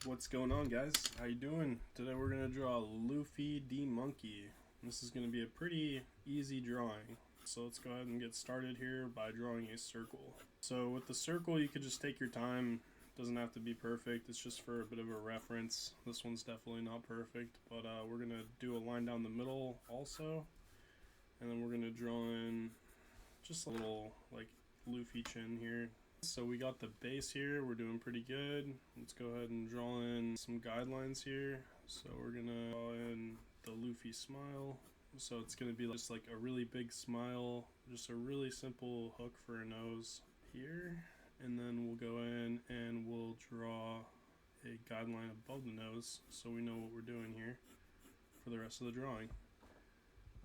What's going on, guys? How you doing? Today we're gonna draw Luffy the monkey. This is gonna be a pretty easy drawing. So let's go ahead and get started here by drawing a circle. So with the circle, you could just take your time. Doesn't have to be perfect. It's just for a bit of a reference. This one's definitely not perfect, but we're gonna do a line down the middle also, and then we're gonna draw in just a little like Luffy chin here. So we got the base here, we're doing pretty good. Let's go ahead and draw in some guidelines here. So we're gonna draw in the Luffy smile. So it's gonna be just like a really big smile, just a really simple hook for a nose here. And then we'll go in and we'll draw a guideline above the nose so we know what we're doing here for the rest of the drawing.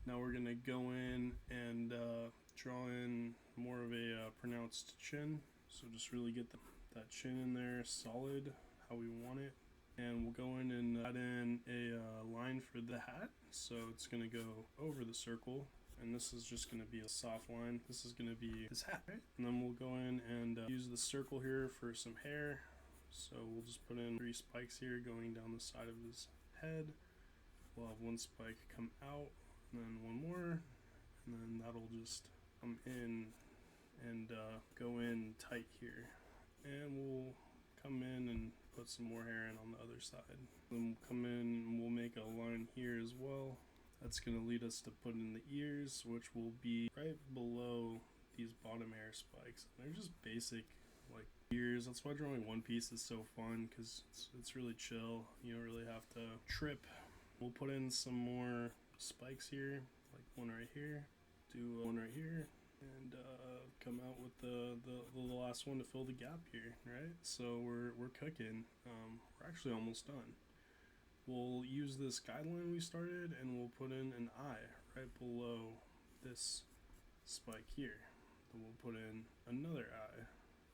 Now we're gonna go in and draw in more of a pronounced chin. So just really get that chin in there solid, how we want it. And we'll go in and add in a line for the hat. So it's going to go over the circle. And this is just going to be a soft line. This is going to be his hat, right? And then we'll go in and use the circle here for some hair. So we'll just put in 3 spikes here going down the side of his head. We'll have 1 spike come out, and then 1 more. And then that'll just come in and go in tight here, and we'll come in and put some more hair in on the other side. Then we'll come in and we'll make a line here as well. That's going to lead us to put in the ears, which will be right below these bottom hair spikes. They're just basic like ears. That's why drawing One Piece is so fun, because it's really chill. You don't really have to trip. We'll put in some more spikes here, like 1 right here, do 1 right here, and come out with the last one to fill the gap here, right? So we're cooking. We're actually almost done. We'll use this guideline we started, and we'll put in an eye right below this spike here. Then we'll put in another eye,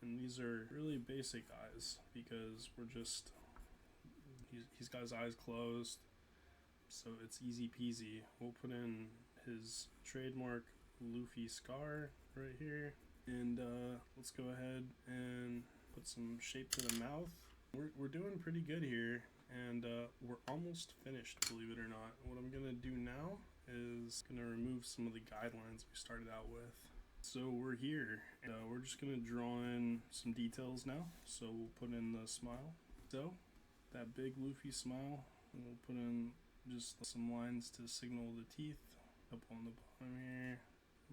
and these are really basic eyes because he's got his eyes closed, so it's easy peasy. We'll put in his trademark Luffy scar right here, and let's go ahead and put some shape to the mouth. We're doing pretty good here, and we're almost finished, believe it or not. What I'm gonna do now is gonna remove some of the guidelines we started out with. So we're here, and we're just gonna draw in some details now. So we'll put in the smile, so that big Luffy smile, and we'll put in just some lines to signal the teeth up on the bottom here.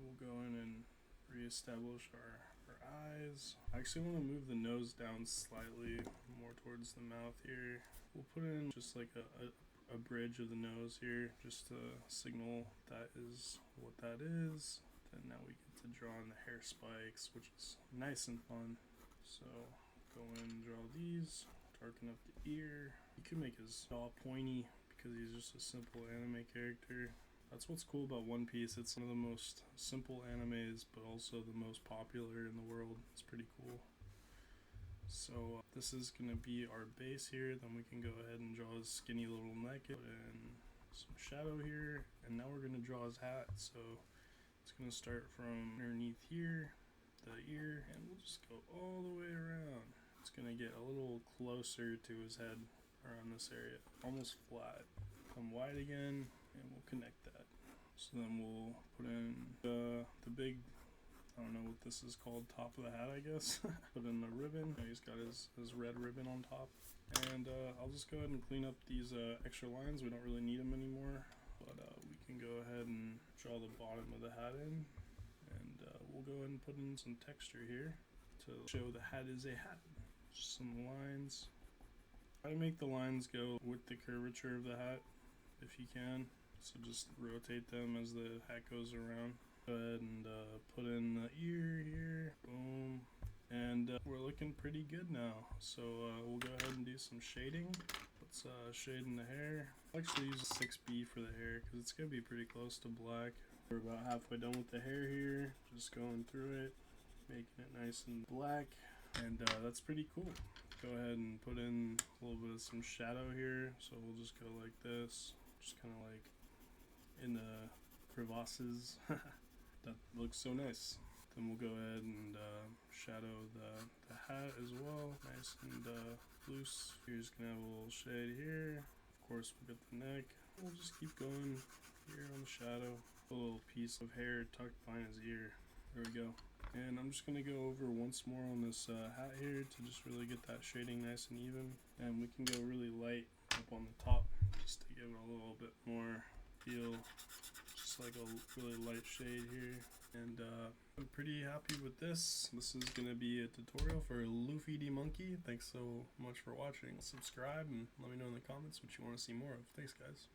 We'll go in and reestablish our eyes. I actually want to move the nose down slightly more towards the mouth here. We'll put in just like a bridge of the nose here, just to signal that is what that is. Then now we get to draw in the hair spikes, which is nice and fun. So go in and draw these, darken up the ear. You can make his jaw pointy because he's just a simple anime character. That's what's cool about One Piece. It's one of the most simple animes, but also the most popular in the world. It's pretty cool. So this is going to be our base here. Then we can go ahead and draw his skinny little neck. Put in some shadow here. And now we're going to draw his hat. So it's going to start from underneath here, the ear, and we'll just go all the way around. It's going to get a little closer to his head around this area. Almost flat. Come wide again, and we'll connect that. So then we'll put in the big, I don't know what this is called, top of the hat, I guess. Put in the ribbon. He's got his red ribbon on top. And I'll just go ahead and clean up these extra lines. We don't really need them anymore. But we can go ahead and draw the bottom of the hat in. And we'll go ahead and put in some texture here to show the hat is a hat. Just some lines. Try to make the lines go with the curvature of the hat if you can. So just rotate them as the hat goes around. Go ahead and put in the ear here. Boom. And we're looking pretty good now. So we'll go ahead and do some shading. Let's shade in the hair. I'll actually use a 6B for the hair because it's going to be pretty close to black. We're about halfway done with the hair here. Just going through it, making it nice and black. And that's pretty cool. Go ahead and put in a little bit of some shadow here. So we'll just go like this. Just kind of like in the crevasses. That looks so nice. Then we'll go ahead and shadow the hat as well, nice and loose. Here's gonna have a little shade here. Of course, we'll get the neck. We'll just keep going here on the shadow. A little piece of hair tucked behind his ear. There we go. And I'm just gonna go over once more on this hat here to just really get that shading nice and even. And we can go really light up on the top just to give it a little bit more feel. Just like a really light shade here. And I'm pretty happy with this. This is gonna be a tutorial for Luffy the Monkey. Thanks so much for watching. Subscribe and let me know in the comments what you want to see more of. Thanks, guys.